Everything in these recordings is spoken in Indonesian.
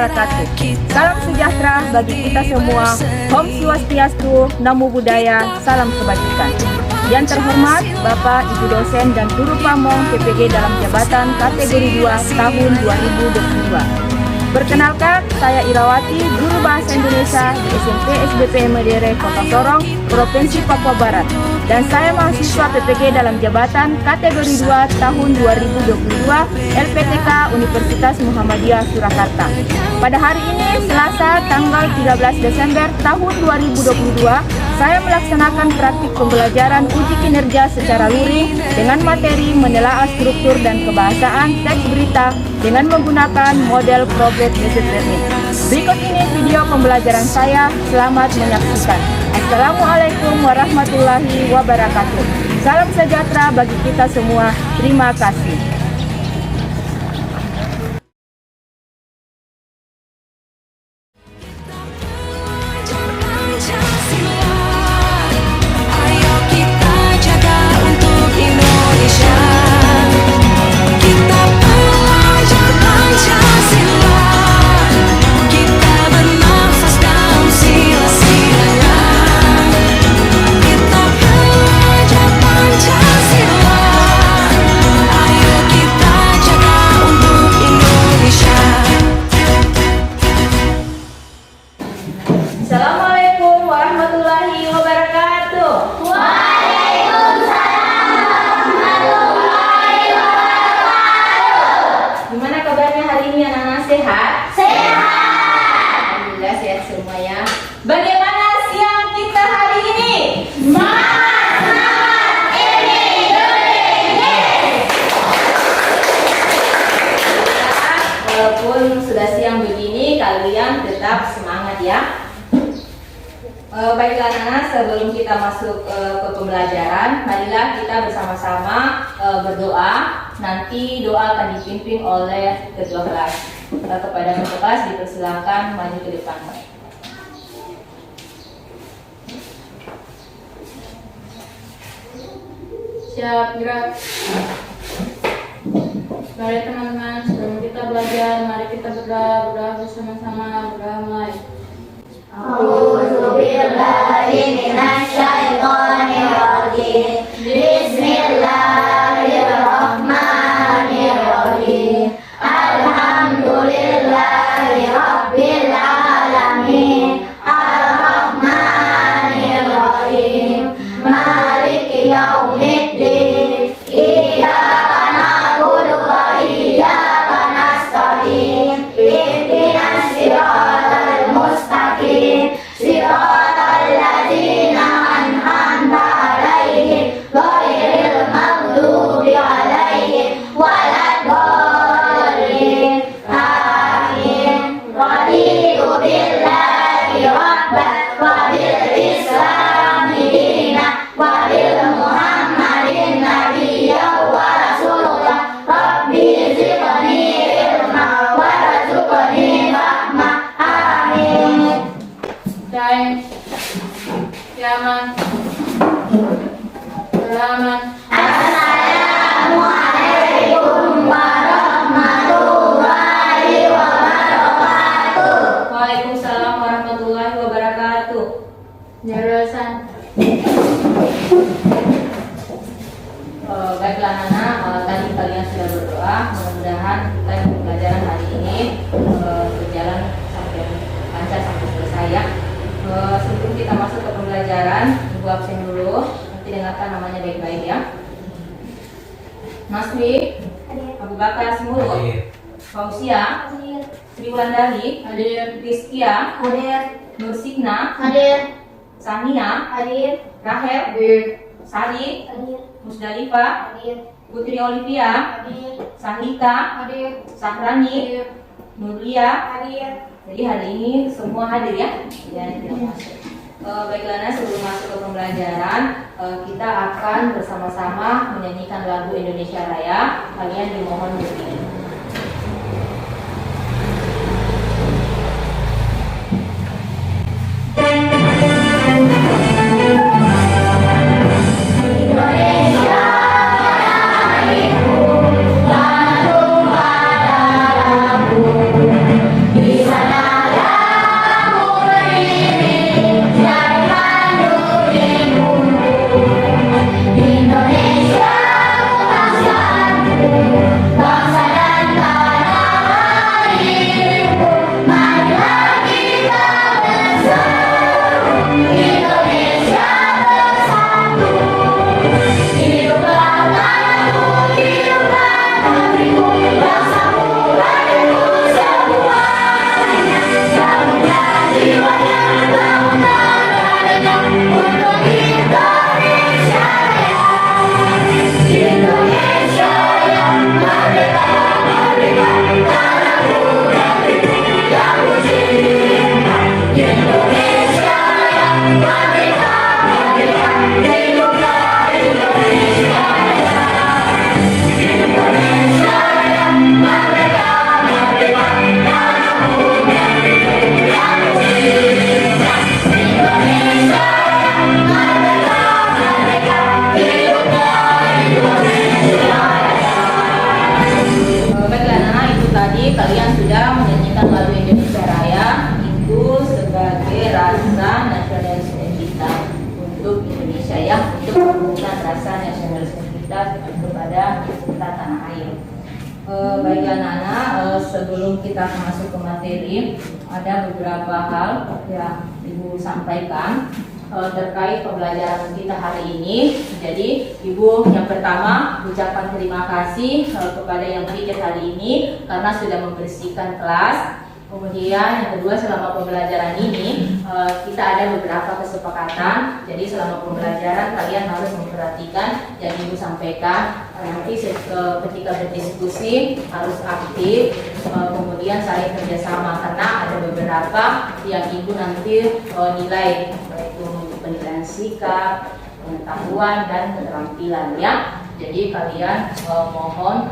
wabarakatuh. Salam sejahtera bagi kita semua. Om Swastiastu, Namo Buddhaya, salam kebajikan. Yang terhormat Bapak, Ibu dosen dan guru pamong PPG dalam jabatan kategori 2 tahun 2022. Perkenalkan, saya Irawati, guru bahasa Indonesia di SMP SBP Medere Kota Sorong, Provinsi Papua Barat. Dan saya mahasiswa PPG dalam jabatan kategori 2 tahun 2022 LPTK Universitas Muhammadiyah Surakarta. Pada hari ini, Selasa tanggal 13 Desember tahun 2022, saya melaksanakan praktik pembelajaran uji kinerja secara luring dengan materi menelaah struktur dan kebahasaan teks berita dengan menggunakan model Progress Based Learning. Berikut ini video pembelajaran saya. Selamat menyaksikan. Assalamualaikum warahmatullahi wabarakatuh. Salam sejahtera bagi kita semua. Terima kasih. Assalamualaikum warahmatullahi wabarakatuh. Waalaikumsalam warahmatullahi wabarakatuh. Gimana kabarnya hari ini anak-anak, sehat? Sehat. Alhamdulillah sehat semua ya. Bagaimana siang kita hari ini? Semangat Indonesia. Walaupun sudah siang begini, kalian tetap semangat ya. Baiklah anak-anak, sebelum kita masuk ke pembelajaran, marilah kita bersama-sama berdoa. Nanti doa akan dipimpin oleh ketua kelas. Kepada ketua kelas dipersilakan maju ke depan. Siap, gerak. Mari teman-teman, sebelum kita belajar, mari kita berdoa bersama-sama. Berdoa mulai. A'udzu billahi minasy syaithanir rajim. Bismillahirrahmanirrahim. Alhamdulillahi rabbil alamin. Ar-Rahmanir Rahim. Maliki yaumiddin. Iyyaka na'budu wa iyyaka nasta'in. Ihdinas siratal mustaqim. Siratal ladzina an'amta 'alaihim ghairil maghdubi 'alaihim waladdallin. Amin. Raditu billahi rabban wa bil islami dinan wa bil muhammadin nabiyyan wa rasulullah. Rabbi zidni ilma wa rzuqni rahmah. Amin. Time. Yaman. Selamat. Assalamualaikum warahmatullahi wabarakatuh. Waalaikumsalam warahmatullahi wabarakatuh. Jurusan. Baiklah anak, tadi kalian sudah berdoa. Mudah-mudahan kita pembelajaran hari ini berjalan sampai lancar sampai selesai ya. Sebelum kita masuk ke pembelajaran, ibu absen dulu. Nanti dengarkan namanya baik-baik ya. Maswi, Abu Bakar Simulu, Fausia, Sri Wulandari, Rizkia, Nur Signa, Sania, Rahel, Sari, Musdalifah, Putri Olivia, Sandika, Sahrani, Nurlia. Jadi hari ini semua hadir ya. Yang tidak masuk. Baiklah, nah, sebelum masuk ke pembelajaran, kita akan bersama-sama menyanyikan lagu Indonesia Raya. Kalian dimohon berdiri. Bisa rasa nasionalisme kita kepada kita tanah air. Baik anak-anak, sebelum kita masuk ke materi, ada beberapa hal yang Ibu sampaikan terkait pembelajaran kita hari ini. Jadi Ibu yang pertama ucapkan terima kasih kepada yang berikut hari ini karena sudah membersihkan kelas. Kemudian yang kedua, selama pembelajaran ini kita ada beberapa kesepakatan. Jadi selama pembelajaran kalian harus memperhatikan yang Ibu sampaikan. Nanti ketika berdiskusi harus aktif, kemudian saling kerjasama karena ada beberapa yang Ibu nanti nilai, yaitu penilaian sikap, pengetahuan dan keterampilan ya. Jadi kalian mohon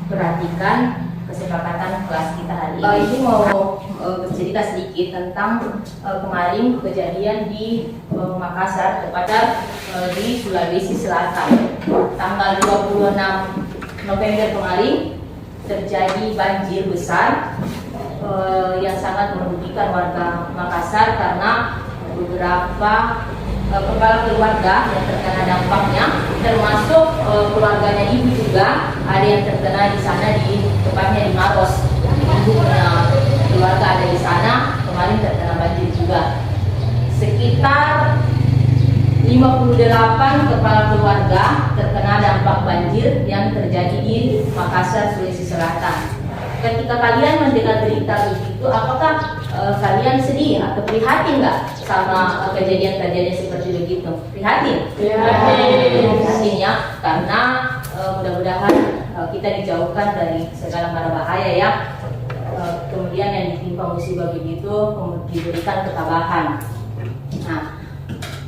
perhatikan kesepakatan kelas kita hari ini. Ibu mau bercerita sedikit tentang kemarin kejadian di Makassar, tepatnya di Sulawesi Selatan. Tanggal 26 November kemarin terjadi banjir besar yang sangat merugikan warga Makassar karena beberapa kepala keluarga yang terkena dampaknya, termasuk keluarganya Ibu juga ada yang terkena di sana, di tepatnya di Maros. Ibu punya keluarga ada di sana, kemarin terkena banjir juga. Sekitar 58 kepala keluarga terkena dampak banjir yang terjadi di Makassar, Sulawesi Selatan. Ketika kalian mendengar berita begitu, apakah kalian sedih atau prihatin nggak sama kejadian-kejadian seperti begitu? Prihatin? Prihatin ya, karena mudah-mudahan kita dijauhkan dari segala mara bahaya ya. Kemudian yang ditimpa musibah begitu diberikan ketabahan. Nah,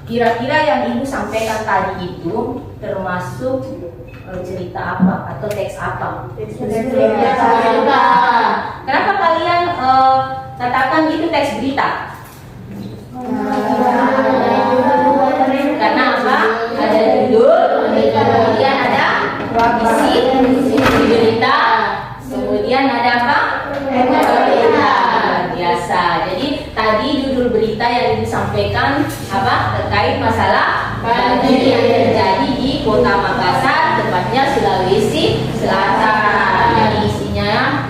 kira-kira yang Ibu sampaikan tadi itu termasuk cerita apa atau teks apa? Cerita. Kenapa kalian katakan itu teks berita? Karena apa? Ada judul, kemudian ada isi berita, kemudian ada apa? Berita biasa. Jadi tadi judul berita yang disampaikan apa? Terkait masalah banjir yang terjadi di Kota Makassar, tepatnya Sulawesi Selatan. Jadi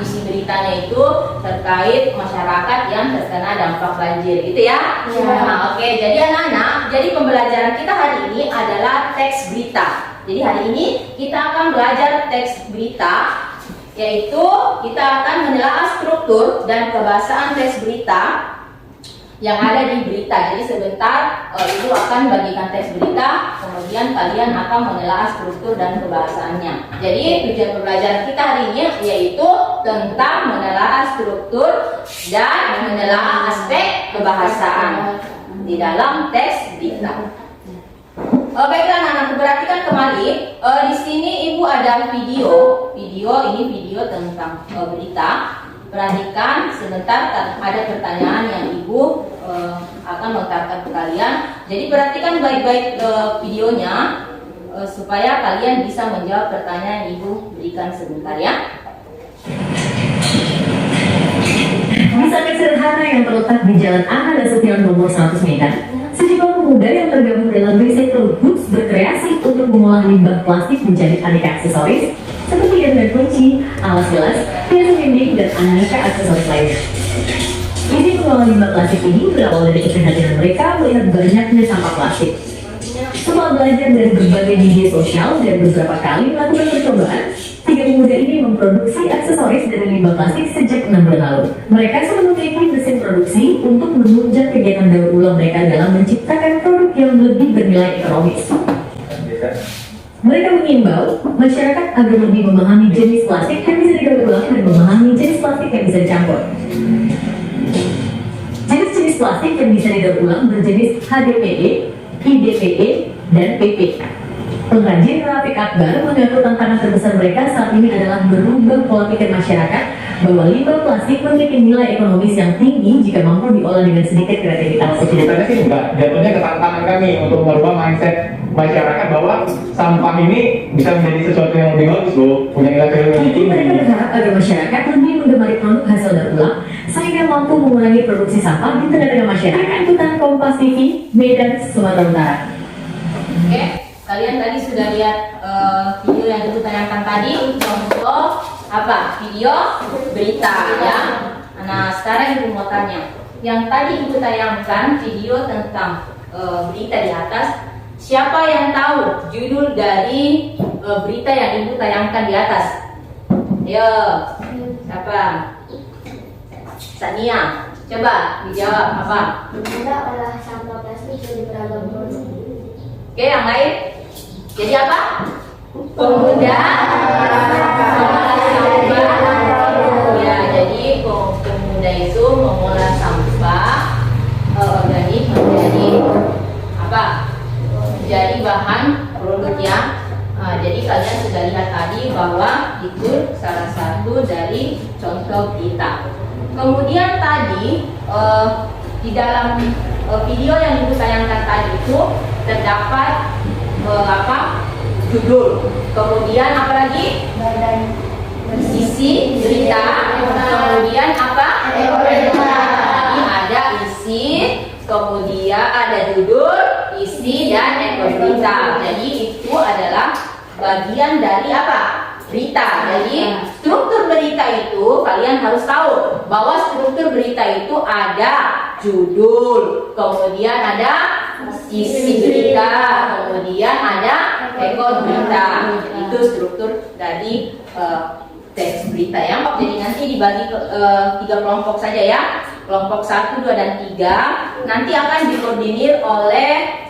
isi beritanya itu terkait masyarakat yang terkena dampak banjir, gitu ya? Nah, oke. Jadi anak-anak, jadi pembelajaran kita hari ini adalah teks berita. Jadi hari ini kita akan belajar teks berita, yaitu kita akan menelaah struktur dan kebahasaan teks berita yang ada di berita. Jadi sebentar Ibu akan bagikan teks berita, kemudian kalian akan menelaah struktur dan kebahasaannya. Jadi tujuan pembelajaran kita hari ini yaitu tentang menelaah struktur dan menelaah aspek kebahasaan di dalam teks berita. Baiklah anak-anak, perhatikan kembali. Di sini Ibu ada video ini video tentang berita. Perhatikan sebentar, ada pertanyaan yang Ibu akan melontarkan ke kalian. Jadi perhatikan baik-baik videonya supaya kalian bisa menjawab pertanyaan yang Ibu berikan sebentar ya. Wisata sederhana yang terletak di Jalan Ahmad Nasution nomor 100 Medan, sejumlah pemuda yang tergabung dalam Recycle Groups berkreasi untuk mengolah limbah plastik menjadi aneka aksesoris seperti gardan kunci, alas gelas, hiasan dinding, dan aneka aksesoris lainnya. Ide mengolah limbah plastik ini berawal dari keprihatinan mereka melihat banyaknya sampah plastik. Setelah belajar dari berbagai media sosial dan beberapa kali melakukan percobaan, 3 pemuda ini memproduksi aksesoris dari limbah plastik sejak 6 bulan lalu. Mereka sudah memiliki mesin produksi untuk menunjang kegiatan daur ulang mereka dalam menciptakan produk yang lebih bernilai ekonomis. Mereka mengimbau masyarakat agar lebih memahami jenis plastik yang bisa didaur ulang dan memahami jenis plastik yang bisa dicampur. Jenis-jenis plastik yang bisa didaur ulang berjenis HDPE, IDPE, dan PP. Pengrajin Rafiq Akbar mengaku tantangan terbesar mereka saat ini adalah merubah pola pikir masyarakat bahwa limbah plastik memiliki nilai ekonomis yang tinggi jika mampu diolah dengan sedikit kreativitas. Sebenarnya sih enggak, jatuhnya ke tantangan kami untuk merubah mindset masyarakat bahwa sampah ini bisa menjadi sesuatu yang lebih bagus loh, punya nilai value yang tinggi. Mereka berharap agar masyarakat lebih menggemari produk hasil daur ulang sehingga mampu mengurangi produksi sampah di tengah-tengah masyarakat. Ikutan Kompas TV, Medan, Sumatera Utara. Oke, kalian tadi sudah lihat video yang Ibu tayangkan tadi, contoh apa? Video berita ya. Nah, sekarang Ibu mau tanya, yang tadi Ibu tayangkan video tentang berita di atas, siapa yang tahu judul dari berita yang Ibu tayangkan di atas? Ayo, siapa? Sania, coba dijawab apa? Pemuda olah sampah plastik jadi beragam produk. Oke, yang lain? Jadi apa? Pemuda mengolah sampah. Ya, jadi pemuda itu mengolah sampah organik menjadi apa? Menjadi bahan produknya. Jadi kalian sudah lihat tadi bahwa itu salah satu dari contoh berita. Kemudian tadi di dalam video yang Ibu tayangkan tadi itu terdapat judul, kemudian apa lagi? Isi berita, kemudian apa? Jadi ada isi, kemudian ada judul, isi dan ekor berita. Jadi itu adalah bagian dari apa? Berita. Jadi struktur berita itu kalian harus tahu bahwa struktur berita itu ada judul, kemudian ada isi berita, kemudian ada ekor berita. Itu struktur dari teks berita ya. Jadi nanti dibagi ke 3 kelompok saja ya. Kelompok 1, 2, dan 3 nanti akan dikoordinir oleh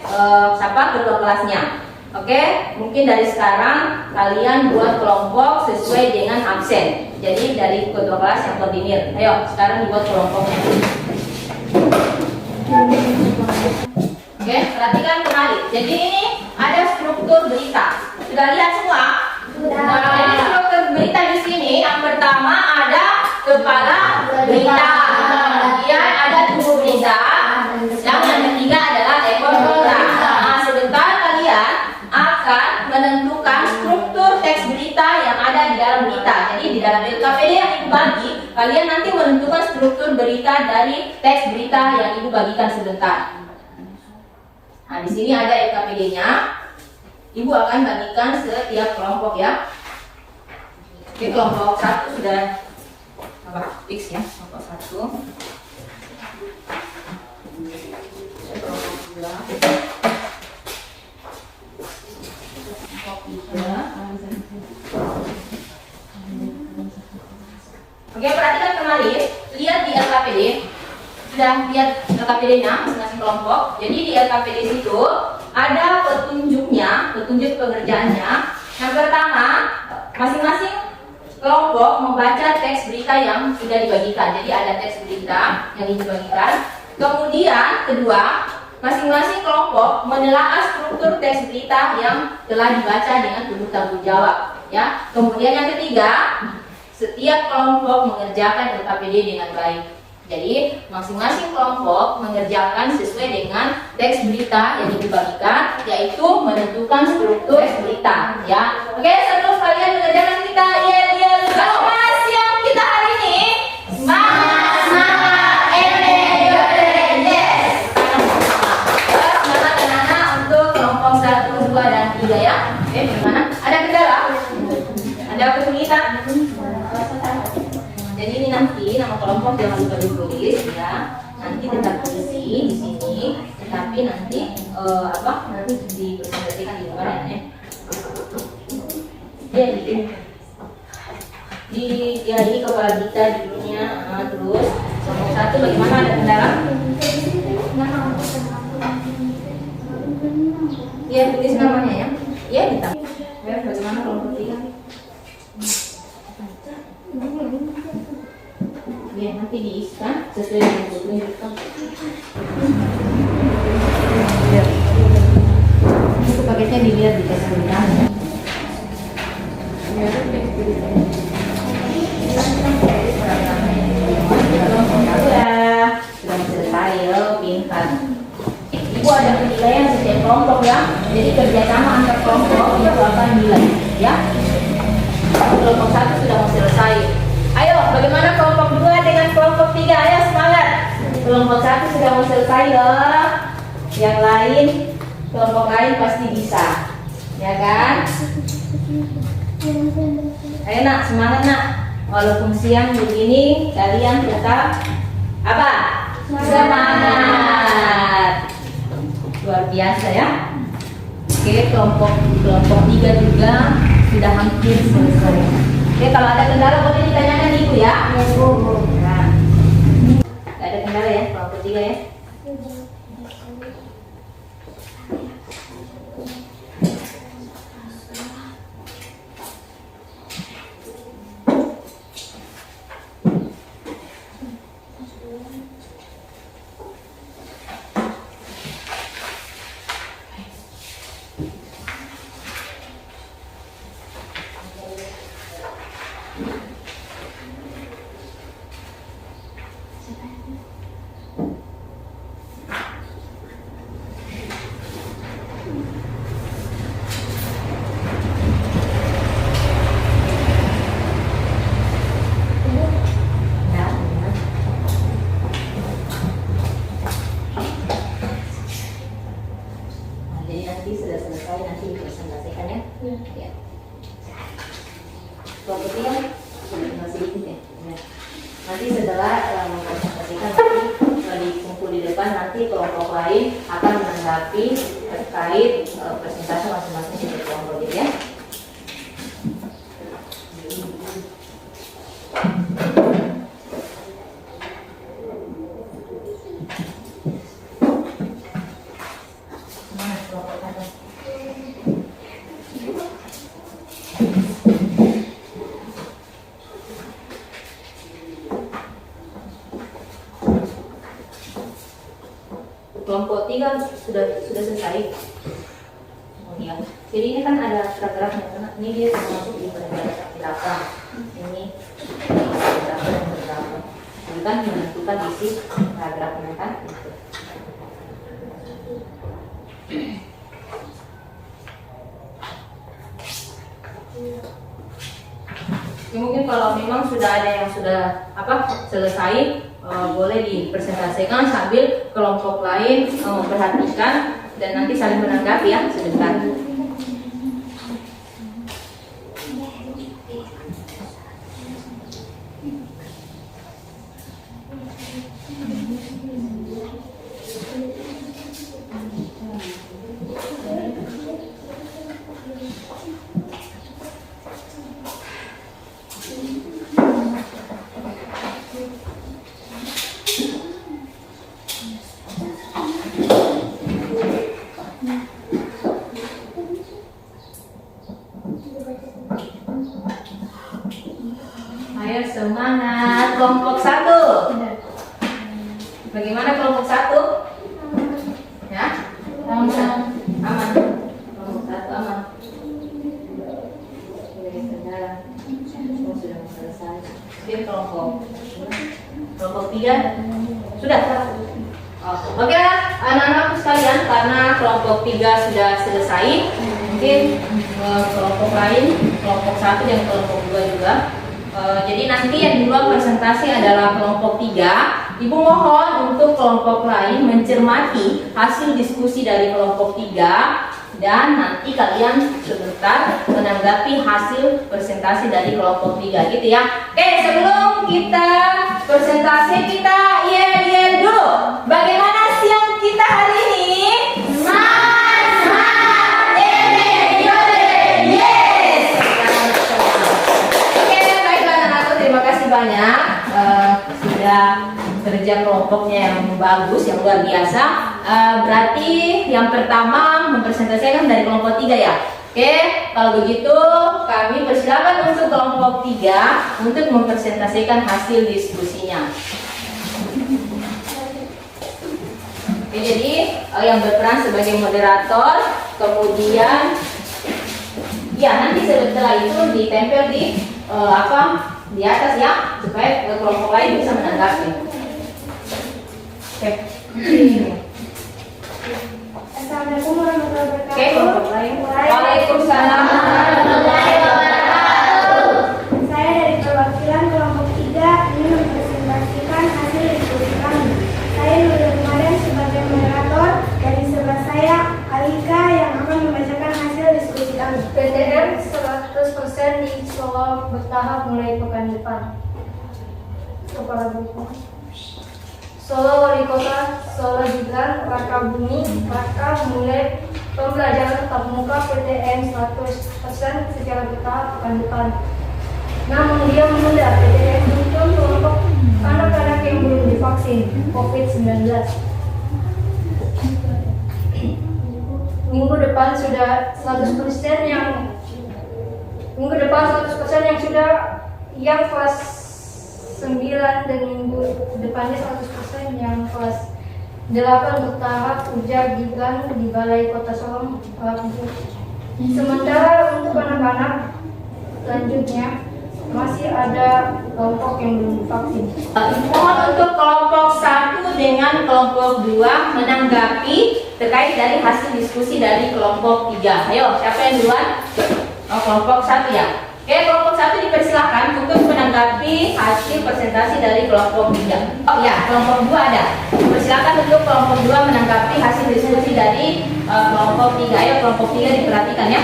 siapa? Ketua kelasnya. Oke, mungkin dari sekarang kalian buat kelompok sesuai dengan absen. Jadi dari ketua kelas yang koordinir. Ayo, sekarang dibuat kelompoknya. Oke, perhatikan kembali. Jadi ini ada struktur berita. Sudah lihat semua? Sudah. Jadi struktur berita di sini yang pertama ada kepala berita, kemudian ada tubuh berita, dan yang ketiga adalah ekor berita. Nah, sebentar kalian akan menentukan struktur teks berita yang ada di dalam berita. Jadi di dalam LKPD yang Ibu bagi, kalian nanti menentukan struktur berita dari teks berita yang Ibu bagikan sebentar. Nah, di sini ada LKPD-nya. Ibu akan bagikan setiap kelompok ya. Oke, kelompok 1 sudah fix ya, kelompok 1. Kelompok 2. Oke, perhatikan kembali, lihat di LKPD. Sudah lihat LKPD-nya masing-masing kelompok. Jadi di LKPD situ ada petunjuknya, petunjuk pengerjaannya. Yang pertama, masing-masing kelompok membaca teks berita yang sudah dibagikan. Jadi ada teks berita yang dibagikan. Kemudian kedua, masing-masing kelompok menelaah struktur teks berita yang telah dibaca dengan penuh tanggung jawab. Ya. Kemudian yang ketiga, setiap kelompok mengerjakan LKPD dengan baik. Jadi masing-masing kelompok mengerjakan sesuai dengan teks berita yang dibagikan, yaitu menentukan struktur teks berita. Ya. Oke, sebelum kalian mengerjakan kita, semangat siang kita hari ini. Semangat, semangat, yes. Semangat anak-anak untuk kelompok 1, 2, dan 3 ya. Oke, gimana? Ada kendala? Ada kesulitan? Jadi ini nanti nama kelompok jangan lupa ditulis ya. Nanti tetap isi di sini, tapi nanti nanti dipresentasikan di luar ya. Di kepala kita judulnya, terus kelompok 1 bagaimana, ada kendala? Ya, tulis namanya ya. Ya, kita. Ya, bagaimana kelompok 3? Ya, nanti diisikan sesuai dengan petunjuk. Itu paketnya dilihat di teks berita. Sudah selesai, pintar. Ibu ada penilaian setiap kelompok ya. Jadi kerjasama antar kelompok itu akan nilai ya. Kelompok 1 sudah mau selesai. Ayo, bagaimana kelompok 2 dengan kelompok 3? Ayo semangat. Kelompok 1 sudah mau selesai loh. Yang lain, kelompok lain pasti bisa. Ya kan? Ayo nak, semangat nak. Walaupun siang begini, kalian tetap apa? Semangat. Luar biasa ya. Oke, kelompok 3 juga sudah hampir selesai. Oke, kalau ada kendala boleh ditanyakan Ibu ya. Ya, Bu. Nah, nggak ada kendala ya, kelompok 3 ya. Jadi nanti sudah selesai, nanti dipresentasikan ya. Ya. Kelompok 3 sudah tinggal sedikit ya. Ya. Nanti setelah mempresentasikan nanti dikumpul di depan, nanti kelompok lain akan menanggapi terkait presentasi masing-masing di kelompok gitu ya. Mana kelompok kalian? Kelompok 3 sudah selesai. Oh iya. Jadi ini kan ada paragrafnya, karena ini dia termasuk di paragraf belakang. Ini paragraf yang belakang. Ini kan menentukan isi paragrafnya kan. Ya, mungkin kalau memang sudah ada yang sudah selesai, boleh dipresentasikan sambil kelompok lain memperhatikan dan nanti saling menanggapi ya sebentar. Ayo semangat kelompok 1. Bagaimana kelompok 1? Ya? Aman. Aman. Kelompok 1 aman. Semua sudah selesai. Oke, kelompok 3 sudah. Oke anak-anakku sekalian, karena kelompok 3 sudah selesai, mungkin kelompok lain, kelompok 1 dan kelompok 2 juga. Jadi nanti yang duluan presentasi adalah kelompok 3. Ibu mohon untuk kelompok lain mencermati hasil diskusi dari kelompok 3 dan nanti kalian sebentar menanggapi hasil presentasi dari kelompok 3 gitu ya. Oke, sebelum kita presentasi kita yel dulu. Bagaimana siang kita hari ini? Banyak sudah kerja kelompoknya yang bagus, yang luar biasa. Berarti yang pertama mempresentasikan dari kelompok 3 ya. Oke, kalau begitu kami persilakan untuk kelompok 3 untuk mempresentasikan hasil diskusinya. Oke, jadi yang berperan sebagai moderator, kemudian ya nanti setelah itu ditempel di di atas ya, supaya kelompok lain bisa menanggapi. Oke. Assalamualaikum warahmatullahi wabarakatuh. Oke, kelompok lain. Waalaikumsalam. Saya dari perwakilan kelompok 3 ingin mempresentasikan hasil diskusi kami. Saya Nurul Ramadan sebagai moderator, dan di sebelah saya Alika yang akan membacakan hasil diskusi kami. di Solo bertahap mulai pekan depan. Kepala buku. Solo Wali Kota, Solo Gibran, Raka Bumi, Raka mulai pembelajaran tatap muka PTM 100% secara bertahap pekan depan. Namun dia menunda PTM untuk kelompok anak-anak yang belum divaksin COVID-19. Minggu depan 100% yang sudah yang kelas 9 dan minggu depannya 100% yang kelas 8 bertahap ujar Gibran di Balai Kota Solo Rabu. Sementara untuk anak-anak selanjutnya masih ada kelompok yang belum divaksin. Mohon untuk kelompok 1 dengan kelompok 2 menanggapi terkait dari hasil diskusi dari kelompok 3. Ayo, siapa yang duluan? Oh, kelompok 1 ya. Oke, kelompok 1 dipersilakan untuk menanggapi hasil presentasi dari kelompok 3. Oh ya, kelompok 2 ada. Persilakan untuk kelompok 2 menanggapi hasil diskusi dari kelompok 3. Ayo, kelompok 3 diperhatikan ya.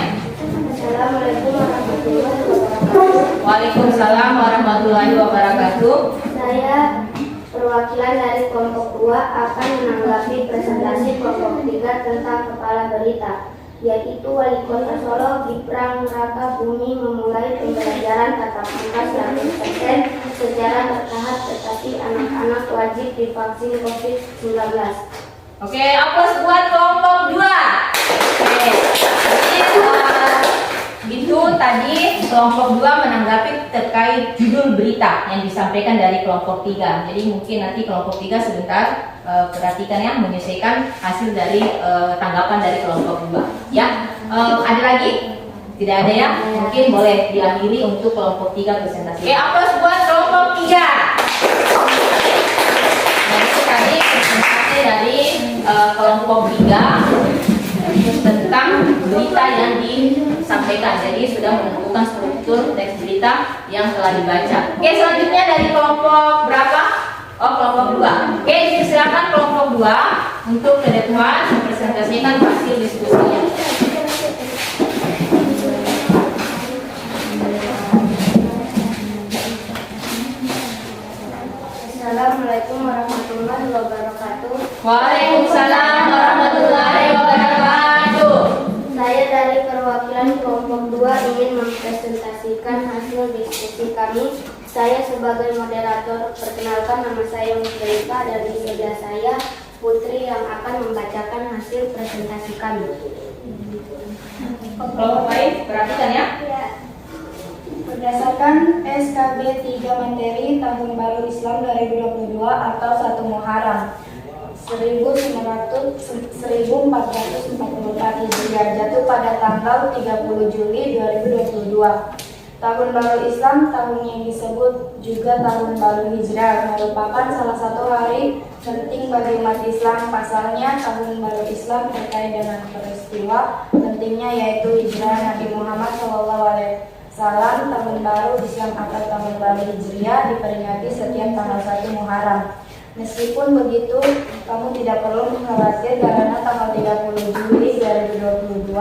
Assalamualaikum warahmatullahi wabarakatuh. Waalaikumsalam warahmatullahi wabarakatuh. Saya perwakilan dari kelompok 2 akan menanggapi presentasi kelompok 3 tentang kepala berita, yaitu Wali Kota Solo Gibran Raka Bumi memulai pembelajaran tatap muka 100% secara bertahap, tetapi anak-anak wajib divaksin COVID-19. Oke, aplaus buat kelompok 2. Oke, itu tadi kelompok 2 menanggapi terkait judul berita yang disampaikan dari kelompok 3. Jadi mungkin nanti kelompok 3 sebentar perhatikan ya, menyesuaikan hasil dari tanggapan dari kelompok 2. Ya, ada lagi? Tidak ada ya? Mungkin boleh diakhiri untuk kelompok 3 presentasi. Oke, aplaus buat kelompok 3. Nah, itu tadi presentasi dari kelompok 3 tentang berita yang disampaikan. Jadi sudah menentukan struktur teks berita yang telah dibaca. Oke, selanjutnya dari kelompok berapa? Oh, kelompok 2. Oke, silakan kelompok 2 untuk ke depan mempresentasikan hasil diskusinya. Assalamualaikum warahmatullahi wabarakatuh. Waalaikumsalam warahmatullahi wabarakatuh. Saya dari perwakilan kelompok 2 ingin mempresentasikan hasil diskusi kami. Saya sebagai moderator, perkenalkan nama saya Musrika dan di sebelah saya Putri yang akan membacakan hasil presentasi kami. Kelompok baik, perhatikan ya. Berdasarkan SKB 3 materi Tahun Baru Islam 2022 atau 1 Muharram 1444 Hijriah jatuh pada tanggal 30 Juli 2022. Tahun Baru Islam, tahun yang disebut juga Tahun Baru Hijrah, merupakan salah satu hari penting bagi umat Islam. Pasalnya, Tahun Baru Islam terkait dengan peristiwa pentingnya yaitu Hijrah Nabi Muhammad SAW. Tahun Baru Islam atau Tahun Baru Hijriah diperingati setiap tanggal 1 Muharram. Meskipun begitu, kamu tidak perlu khawatir karena tanggal 30 Juli 2022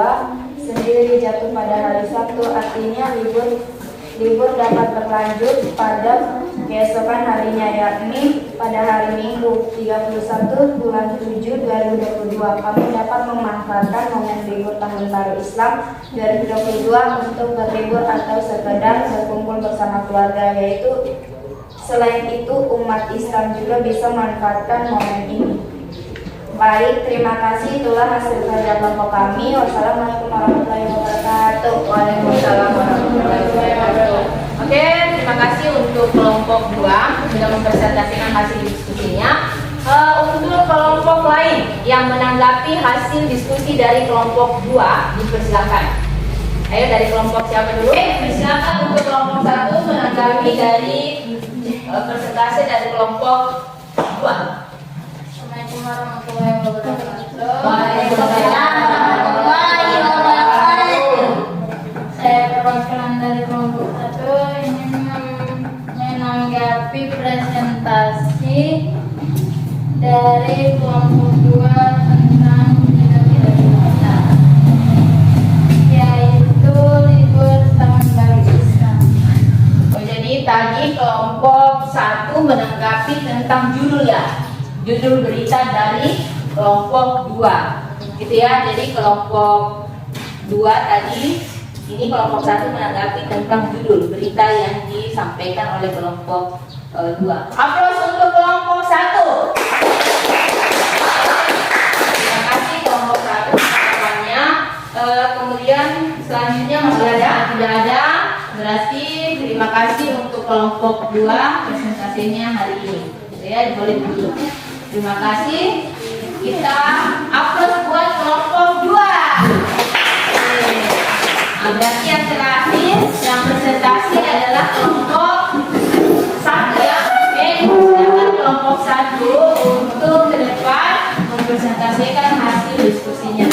sendiri jatuh pada hari Sabtu, artinya libur dapat berlanjut pada keesokan harinya, yakni pada hari Minggu 31 bulan 7 2022. Kamu dapat memanfaatkan momen libur Tahun Baru Islam 2022 untuk berlibur atau sekedar berkumpul bersama keluarga, yaitu selain itu umat Islam juga bisa memanfaatkan momen ini. Baik, terima kasih. Itulah hasil kerja kelompok kami. Wassalamualaikum warahmatullahi wabarakatuh. Waalaikumsalam warahmatullahi wabarakatuh. Oke, terima kasih untuk kelompok 2 sudah mempresentasikan hasil diskusinya. Untuk kelompok lain yang menanggapi hasil diskusi dari kelompok 2 dipersilakan. Ayo dari kelompok siapa dulu? Silakan untuk kelompok 1 menanggapi dari presentasi dari kelompok 2. Assalamualaikum warahmatullahi wabarakatuh. Waalaikumsalam warahmatullahi wabarakatuh. Saya perwakilan dari kelompok 1 ingin menanggapi presentasi dari kelompok 2 tentang kita, yaitu libur Tahun Baru 1 menanggapi tentang judul ya. Judul berita dari kelompok 2. Gitu ya. Jadi kelompok 2 tadi, ini kelompok 1 menanggapi tentang judul berita yang disampaikan oleh kelompok 2. Aplaus untuk kelompok 1. Terima kasih kelompok 1 penyampaiannya. Kemudian selanjutnya masih ada? Tidak ada. Berarti terima kasih untuk kelompok 2 presentasinya hari ini. Ya, boleh dulu. Terima kasih. Kita aplaus buat kelompok 2. Berarti yang terakhir yang presentasi adalah kelompok 1 ya. Oke, silakan kelompok 1 untuk ke depan mempresentasikan hasil diskusinya.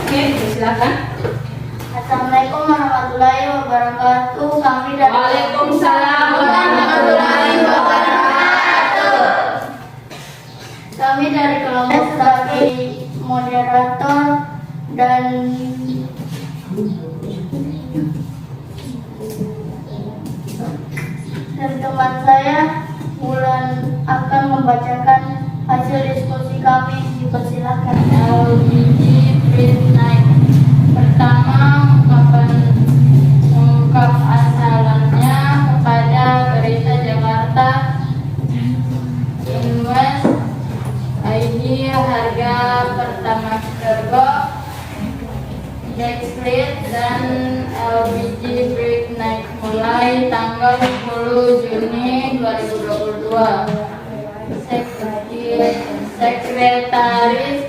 Oke, silakan. Assalamualaikum warahmatullahi wabarakatuh. Kami dari Waalaikumsalam warahmatullahi wabarakatuh. Kami dari kelompok sebagai moderator dan teman saya Wulan akan membacakan hasil diskusi kami. Dipersilakan. LPG Print Night. Pertama, mengungkap asalannya kepada Berita Jakarta Invest ID harga pertama Ergo Dexlit dan LPG Print Night mulai tanggal 10 Juni 2022. Sekretaris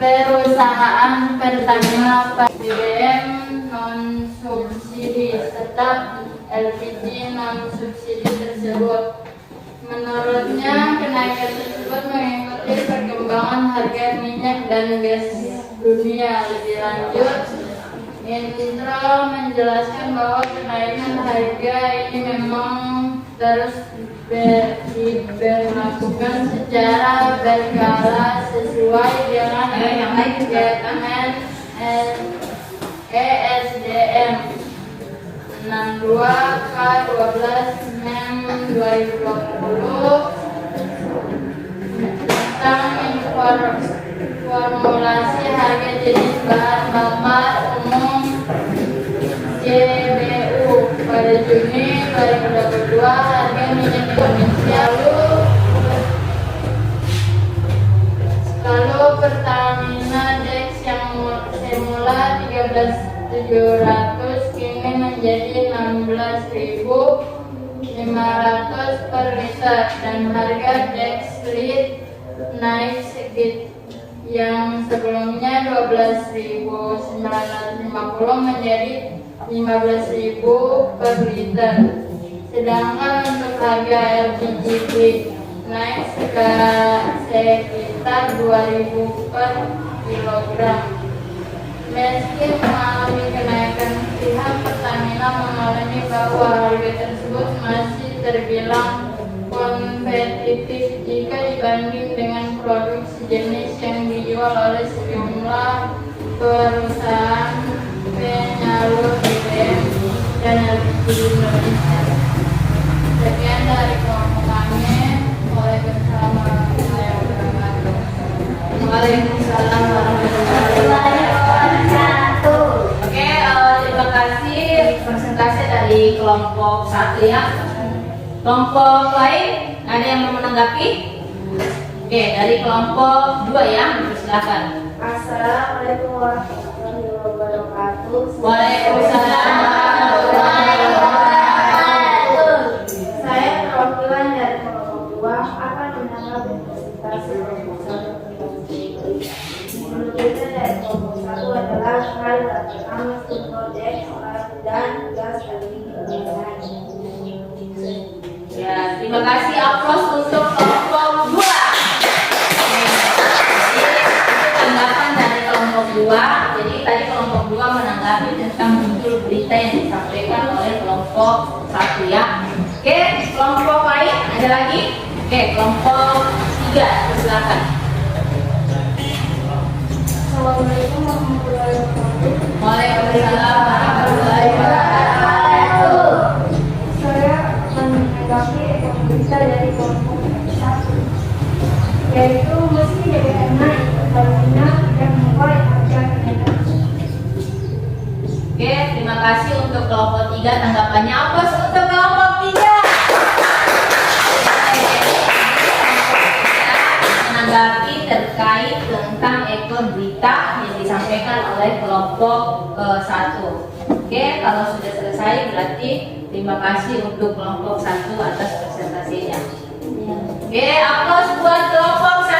Perusahaan Pertamina BBM non subsidi tetap LPG non subsidi tersebut. Menurutnya kenaikan tersebut mengikuti perkembangan harga minyak dan gas dunia. Lebih lanjut, Indro menjelaskan bahwa kenaikan harga ini memang terus diberlakukan secara berkala sesuai dengan Manajemen ESDM 62K12 NEM 2020 tentang formulasi harga jenis bahan bakar umum JBU pada Juni 2022. Harga minyak Indonesia lalu Pertamina Dex yang semula 13.700 kini menjadi 16.500 per liter, dan harga Dexlit naik sedikit yang sebelumnya 12.950 menjadi 15.000 per liter. Sedangkan untuk harga LPG naik sekitar 2.000 per kilogram. Meski mengalami kenaikan, pihak Pertamina mengalami bahwa harga tersebut masih terbilang kompetitif jika dibanding dengan produk sejenis yang dijual oleh sejumlah perusahaan penyalur BBM dan LPG di Indonesia. Sekian dari kelompok kami. Waalaikumsalam warahmatullahi wabarakatuh. Waalaikumsalam warahmatullahi wabarakatuh. Oke, terima kasih presentasi dari kelompok 1 ya. Kelompok lain ada yang mau menanggapi? Oke, dari kelompok 2 ya, silakan. Assalamualaikum warahmatullahi wabarakatuh. Waalaikumsalam warahmatullahi wabarakatuh. Saya perwakilan dari kelompok 2 akan menanggapi presentasi kelompok 1. Menurut kita dari kelompok 1 adalah harga pertama Suprodex dan gas LPG. Ya, terima kasih, aplaus untuk kelompok 2. Tanggapan dari kelompok 2. Jadi tadi kelompok 2 menanggapi tentang judul berita yang disampaikan oleh kelompok 1 ya. Oke, kelompok lain ada lagi? Oke, kelompok 3, silakan. Assalamualaikum warahmatullahi wabarakatuh. Waalaikumsalam warahmatullahi wabarakatuh. Saya akan menanggapi berita dari kelompok satu, yaitu meski DPR naik, Pertamina dan memulai harga kenaikan. Oke, terima kasih untuk kelompok 3 tanggapannya. Apa untuk kelompok 3? Menanggapi terkait tentang ekor berita yang disampaikan oleh kelompok 1. Oke, kalau sudah selesai berarti terima kasih untuk kelompok 1 atas presentasinya. Oke, aplaus buat kelompok 1.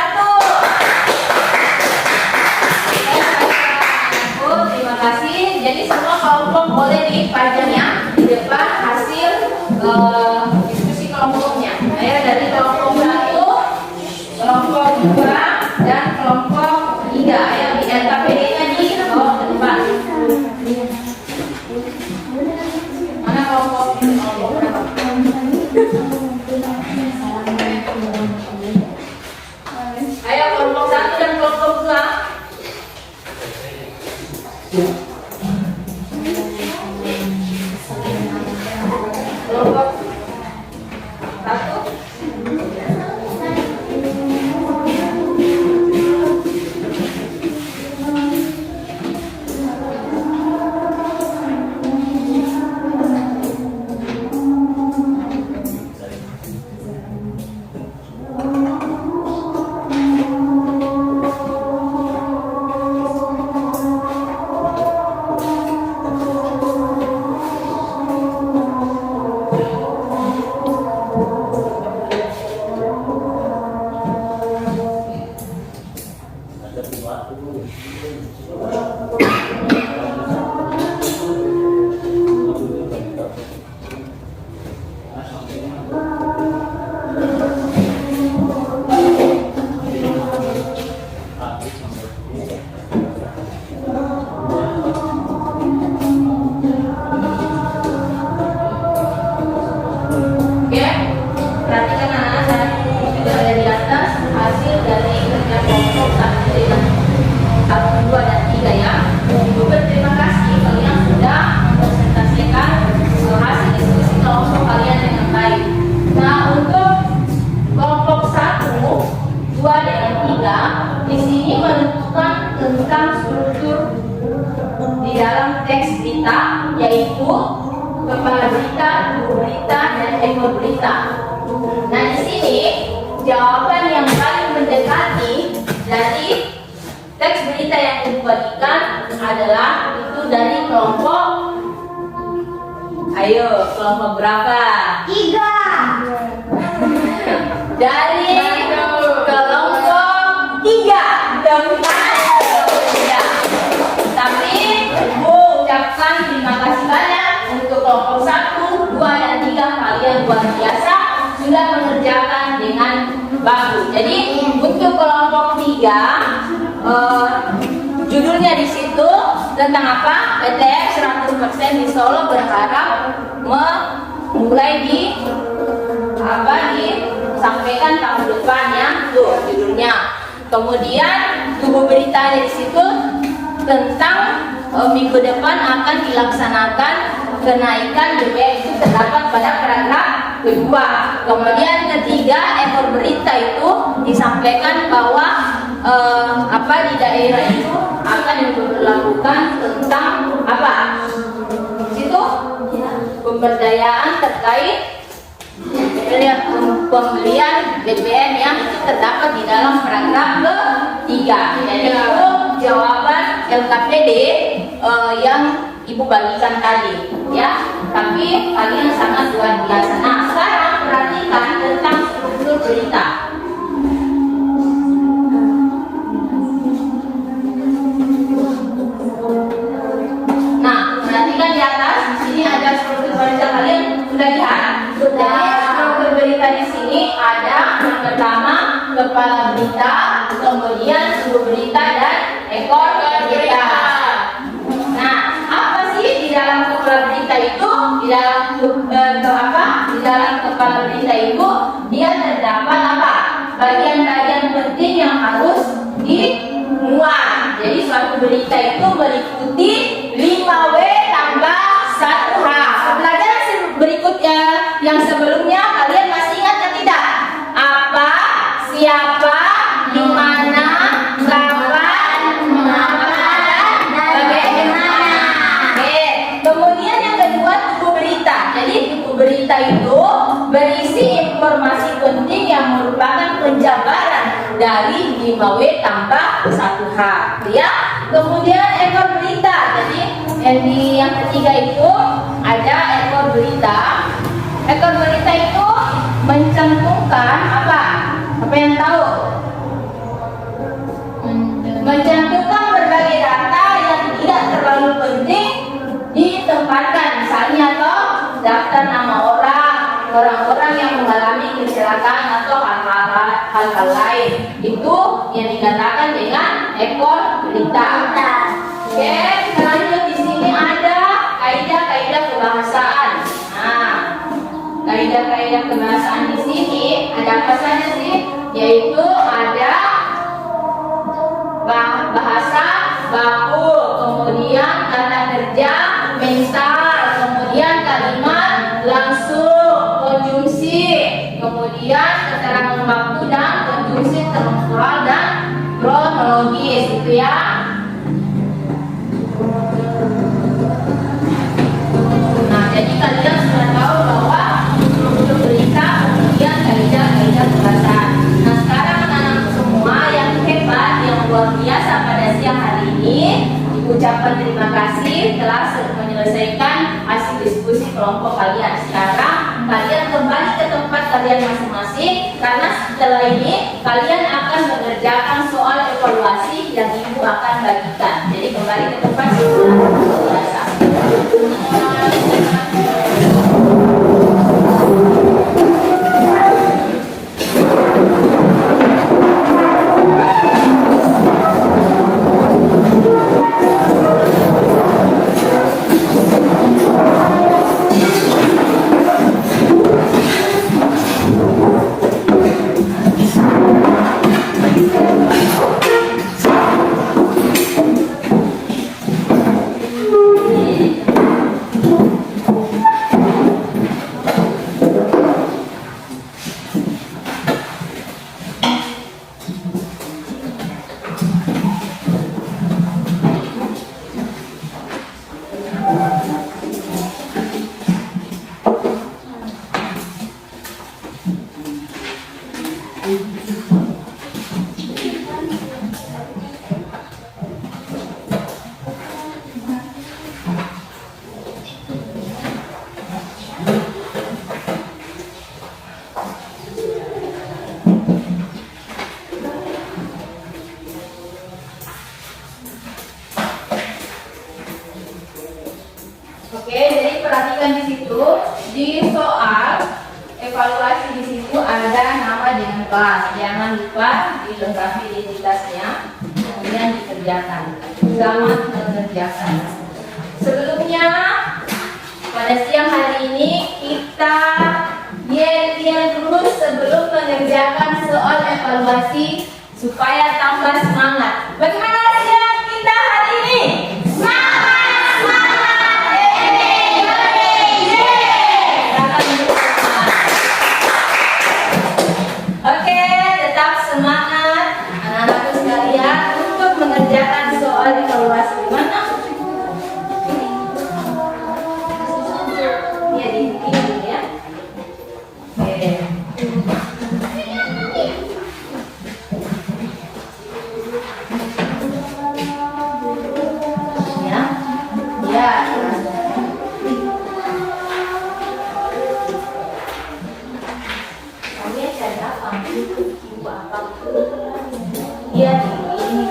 Terima kasih. Jadi semua kelompok boleh dipajang ya di depan hasil diskusi kelompoknya. Ayo dari kelompok 1, kelompok 2 dan kelompok 3. Ayo di LKPD-nya di bawah ke depan. Mana kelompok berapa? Ayo kelompok 1 dan kelompok 2. Kelompok 1. Oke, perhatikan anak-anak sudah ada di atas hasil dari kerja kelompok 1, 2 dan 3 ya. Ibu berterima kasih kalian sudah mempresentasikan hasil diskusi kelompok kalian dengan baik. Nah, untuk kelompok 1, 2 dan 3 di sini menentukan tentang struktur di dalam teks berita, yaitu kepala berita, buku berita, dan ekor berita. Nah, di sini jawaban yang paling mendekati dari teks berita yang dibagikan adalah itu dari kelompok. Ayo, kelompok berapa? 3. Dari kelompok 3. Tapi Ibu ucapkan terima kasih banyak untuk kelompok 1, 2, dan 3. Kalian luar biasa sudah mengerjakan dengan bagus. Jadi untuk kelompok 3 judulnya di situ tentang apa? PTX 100% di Solo berharap memulai disampaikan tahun depan ya, tuh judulnya. Kemudian tubuh beritanya di situ tentang minggu depan akan dilaksanakan kenaikan BBM, itu terdapat pada paragraf kedua. Kemudian ketiga, ekor berita itu disampaikan bahwa di daerah itu akan diberlakukan tentang apa? Situ pemberdayaan terkait pembelian BBM yang itu terdapat di dalam paragraf ketiga. Jadi itu jawaban LKPD yang Ibu bagikan tadi ya. Tapi kalian sangat luar biasa. Nah, sekarang perhatikan tentang struktur berita. Nah, perhatikan di atas. Di sini ada struktur berita, kalian sudah lihat? Sudah. Struktur berita di sini ada yang pertama kepala berita, kemudian sumber berita dan ekor berita. Nah, apa sih di dalam kepala berita itu? Di dalam kepala berita itu dia terdapat apa? Bagian-bagian penting yang harus dimuat. Jadi suatu berita itu meliputi 5W tambah 1H. Pelajaran berikutnya yang sebelumnya kalian masih ingat atau tidak? Apa, siapa, di mana, kapan, mengapa, dan bagaimana. Oke. Kemudian yang kedua buku berita. Jadi buku berita itu berisi informasi penting yang merupakan penjabaran dari 5W tambah 1H. Ya. Kemudian ekor berita. Jadi yang ketiga itu ada ekor berita. Ekor berita itu mencantumkan apa? Apa yang tahu? Mencantumkan berbagai data yang tidak terlalu penting ditempatkan, misalnya atau daftar nama orang-orang yang mengalami kecelakaan atau hal-hal lain. Itu yang dikatakan dengan ekor berita. Oke, selanjutnya di sini ada kaidah-kaidah kebahasaan. Nah, kaidah-kaidah kebahasaan di sini ada apa saja sih? Yaitu ada bahasa baku, kemudian kata kerja, mensal, kemudian kalimat langsung, konjungsi, kemudian keterangan waktu dan konjungsi temporal dan kronologis, itu ya. Nah, jadi kalian sudah tahu bahwa untuk berita kemudian kaidah-kaidah bahasa. Nah, sekarang anak-anak semua yang hebat, yang luar biasa pada siang hari ini, ucapkan terima kasih telah menyelesaikan hasil diskusi kelompok kalian. Sekarang kalian kembali ke tempat kalian masing-masing, karena setelah ini kalian akan mengerjakan soal evaluasi yang ibu akan bagikan. Jadi kembali ke tempat biasa. Oke, jadi perhatikan di situ, di soal evaluasi di situ ada nama dengan kelas. Jangan lupa dilengkapi identitasnya, kemudian dikerjakan. Selamat mengerjakan. Sebelumnya, pada siang hari ini kita yel-yel dulu sebelum mengerjakan soal evaluasi supaya tambah semangat. Bagaimana siang kita hari ini? Oke, tetap semangat anak-anakku sekalian untuk mengerjakan soal evaluasi. Mana? Ya, di sini ya. Oke. Ya. Ya. Iya, ini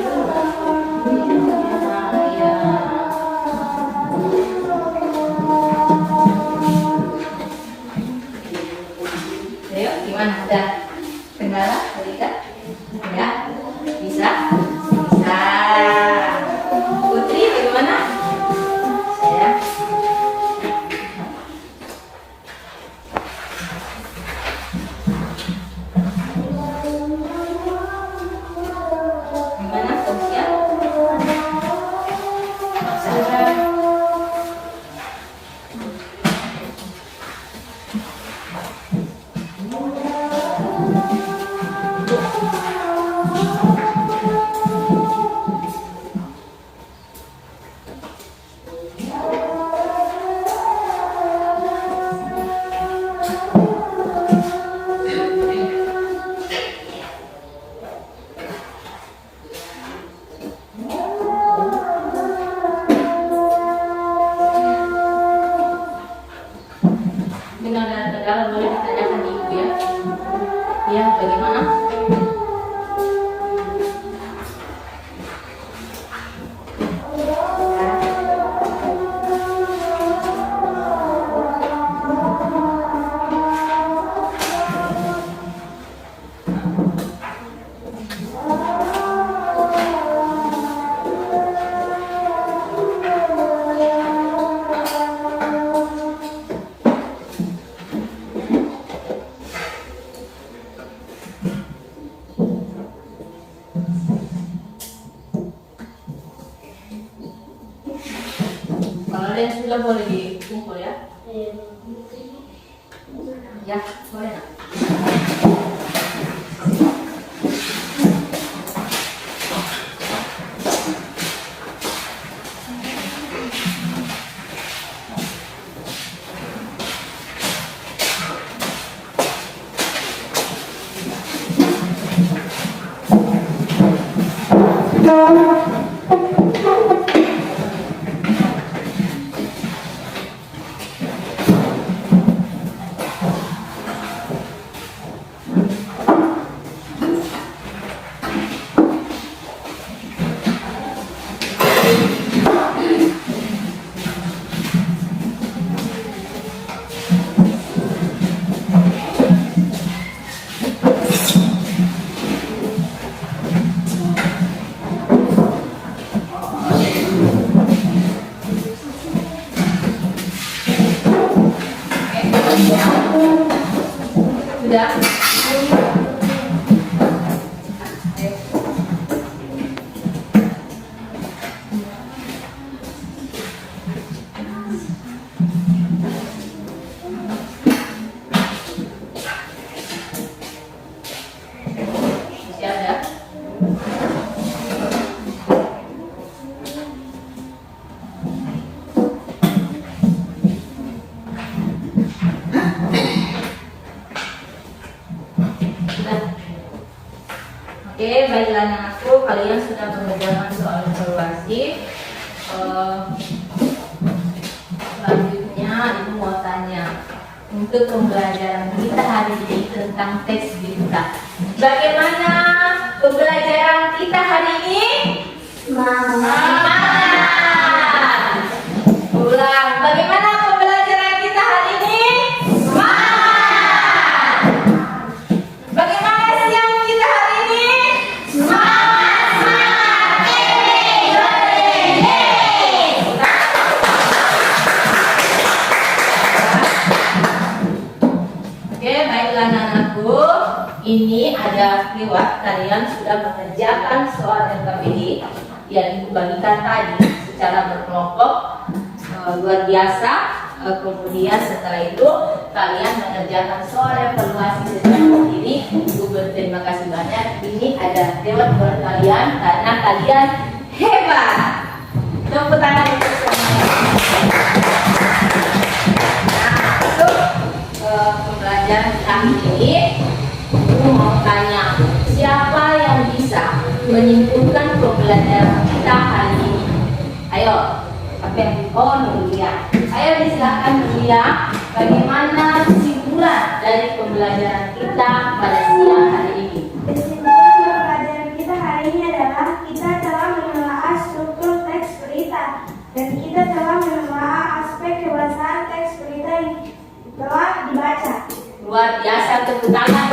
Ayo, gimana? Ada kendala? Tidak? Ya? Bisa? Bisa. Putri, bagaimana? Saya. Gimana, Sofia? ya. Ya, bagaimana? Kalian sudah boleh dikumpul ya? Ya, boleh nak? Sudah? Siap ya? Oke, baiklah anakku, kalian sudah mengerjakan soal evaluasi. Selanjutnya, Ibu mau tanya untuk pembelajaran kita hari ini tentang teks berita. Bagaimana pembelajaran kita hari ini? Semangat. Ulang. Bagaimana pembelajaran kita hari ini? Semangat. Bagaimana siang kita hari ini? Semangat, semangat. Oke, baiklah anakku. Ini ada lewat kalian sudah mengerjakan soal LKPD yang Ibu bagikan tadi secara berkelompok, luar biasa. Kemudian setelah itu kalian mengerjakan soal evaluasi secara mandiri. Ibu berterima kasih banyak. Ini ada lewat buat kalian karena kalian hebat. Tepuk tangan untuk semuanya. Nah, untuk pembelajaran kali ini, Ibu mau tanya, siapa yang bisa menyimpulkan pembelajaran kita hari ini? Ayo, apa yang Nulia? Ayo disilakan Nulia, bagaimana kesimpulan dari pembelajaran kita pada siang hari ini? Kesimpulan pembelajaran kita hari ini adalah kita telah menelaah struktur teks berita dan kita telah menelaah aspek kebahasaan teks berita yang telah dibaca. Luar biasa, tepuk tangan.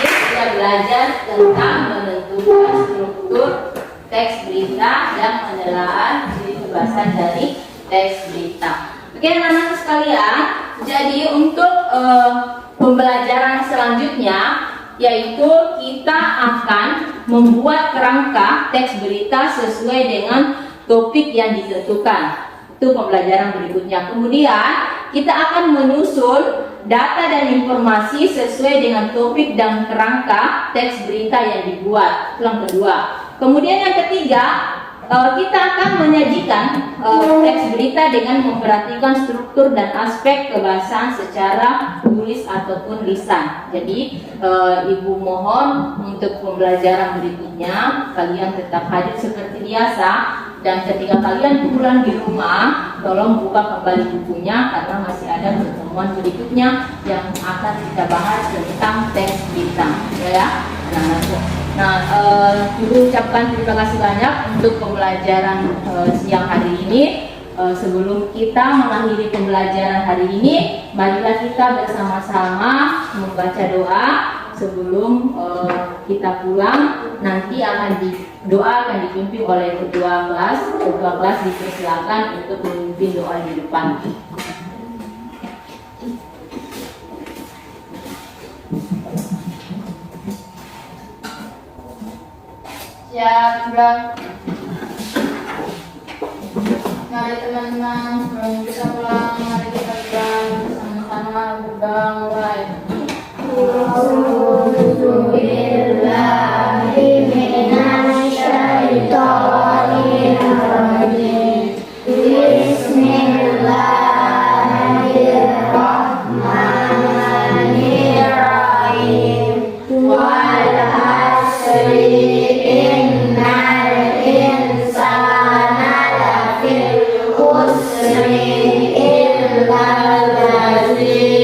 Kita belajar tentang menentukan struktur teks berita dan menelaah ciri kebahasan dari teks berita. Oke anak-anak sekalian, jadi untuk pembelajaran selanjutnya yaitu kita akan membuat kerangka teks berita sesuai dengan topik yang ditentukan. Itu pembelajaran berikutnya. Kemudian kita akan menyusun data dan informasi sesuai dengan topik dan kerangka teks berita yang dibuat. Itu yang kedua. Kemudian yang ketiga, kita akan menyajikan teks berita dengan memperhatikan struktur dan aspek kebahasaan secara tulis ataupun lisan. Jadi Ibu mohon untuk pembelajaran berikutnya kalian tetap hadir seperti biasa Dan ketika kalian pulang di rumah, tolong buka kembali bukunya karena masih ada pertemuan berikutnya yang akan kita bahas tentang teks bintang, ya. Guru ucapkan terima kasih banyak untuk pembelajaran siang hari ini. Sebelum kita mengakhiri pembelajaran hari ini, marilah kita bersama-sama membaca doa sebelum kita pulang. Nanti doa akan dipimpin oleh ketua kelas. Ketua kelas dipersilakan untuk memimpin doa di depan. Siap, sudah. Mari teman-teman, sebelum kita pulang, mari kita bersama-sama berdoa mulai. Bismillahirrahmanirrahim.